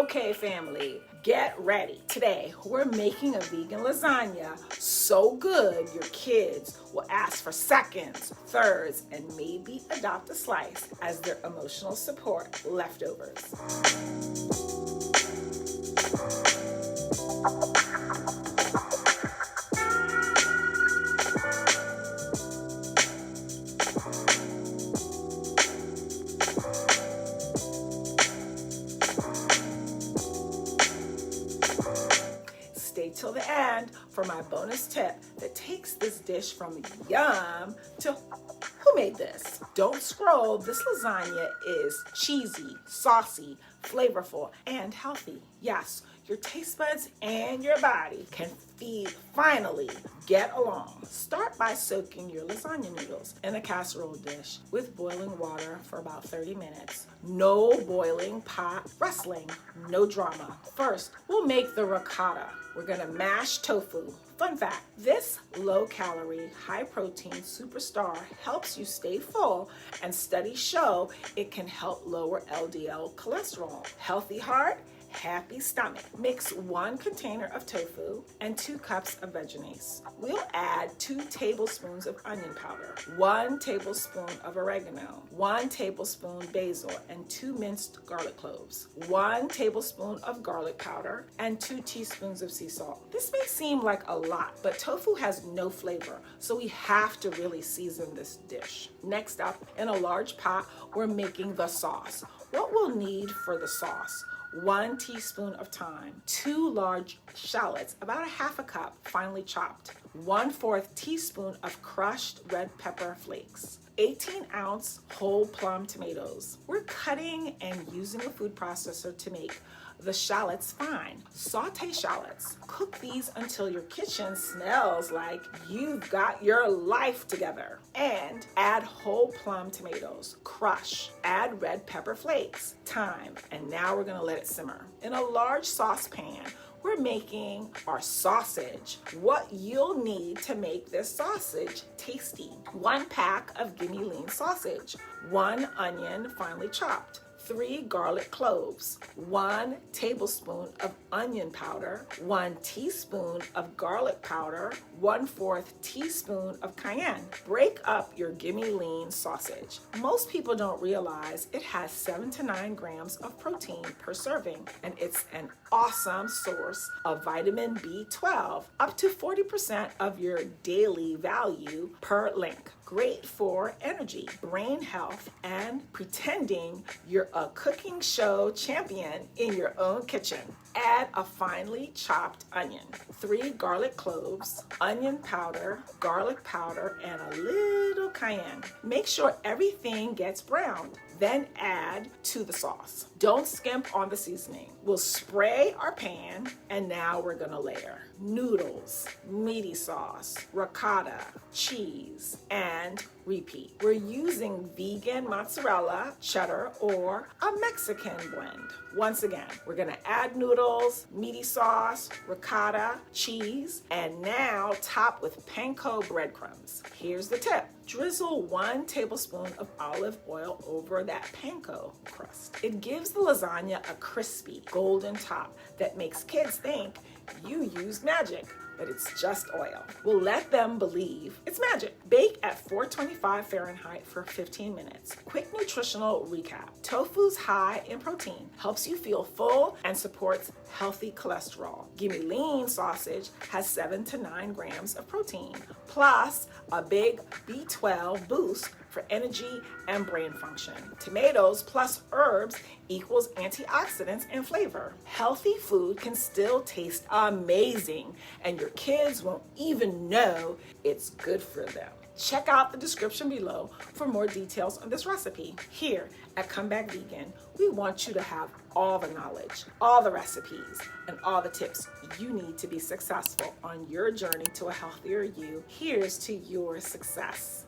Okay, family, get ready. Today, we're making a vegan lasagna so good your kids will ask for seconds, thirds, and maybe adopt a slice as their emotional support leftovers. Stay till the end for my bonus tip that takes this dish from yum to who made this? Don't scroll. This lasagna is cheesy, saucy, flavorful, and healthy. Yes, your taste buds and your body can finally get along. Start by soaking your lasagna noodles in a casserole dish with boiling water for about 30 minutes. No boiling pot wrestling, no drama. First, we'll make the ricotta. We're gonna mash tofu. Fun fact, this low-calorie, high-protein superstar helps you stay full, and studies show it can help lower LDL cholesterol. Healthy heart, happy stomach. Mix 1 container of tofu and 2 cups of Vegenaise. We'll add 2 tablespoons of onion powder, 1 tablespoon of oregano, 1 tablespoon basil, and 2 minced garlic cloves, 1 tablespoon of garlic powder, and 2 teaspoons of sea salt. This may seem like a lot, but tofu has no flavor, so we have to really season this dish. Next up, in a large pot, we're making the sauce. What we'll need for the sauce: 1 teaspoon of thyme, 2 large shallots, about 1/2 cup, finely chopped, 1/4 teaspoon of crushed red pepper flakes, 18-ounce whole plum tomatoes. We're cutting and using a food processor to make the shallots fine. Saute shallots. Cook these until your kitchen smells like you've got your life together. And add whole plum tomatoes. Crush. Add red pepper flakes, thyme, and now we're gonna let it simmer. In a large saucepan, we're making our sausage. What you'll need to make this sausage tasty: 1 pack of Gimme Lean sausage, 1 onion finely chopped, 3 garlic cloves, 1 tablespoon of onion powder, 1 teaspoon of garlic powder, 1/4 teaspoon of cayenne. Break up your Gimme Lean sausage. Most people don't realize it has 7 to 9 grams of protein per serving, and it's an awesome source of vitamin B12, up to 40% of your daily value per link. Great for energy, brain health, and pretending you're a cooking show champion in your own kitchen. Add a finely chopped onion, 3 garlic cloves, onion powder, garlic powder, and a little cayenne. Make sure everything gets browned. Then add to the sauce. Don't skimp on the seasoning. We'll spray our pan, and now we're gonna layer noodles, meaty sauce, ricotta, cheese, and repeat. We're using vegan mozzarella, cheddar, or a Mexican blend. Once again, we're gonna add noodles, meaty sauce, ricotta, cheese, and now top with Panko breadcrumbs. Here's the tip. Drizzle 1 tablespoon of olive oil over that panko crust. It gives the lasagna a crispy, golden top that makes kids think you used magic, but it's just oil. We'll let them believe it's magic. Bake at 425 Fahrenheit for 15 minutes. Quick nutritional recap. Tofu's high in protein, helps you feel full, and supports healthy cholesterol. Gimme Lean sausage has 7 to 9 grams of protein, plus a big B12 boost for energy and brain function. Tomatoes plus herbs equals antioxidants and flavor. Healthy food can still taste amazing, and your kids won't even know it's good for them. Check out the description below for more details on this recipe. Here at Come Back Vegan, we want you to have all the knowledge, all the recipes, and all the tips you need to be successful on your journey to a healthier you. Here's to your success.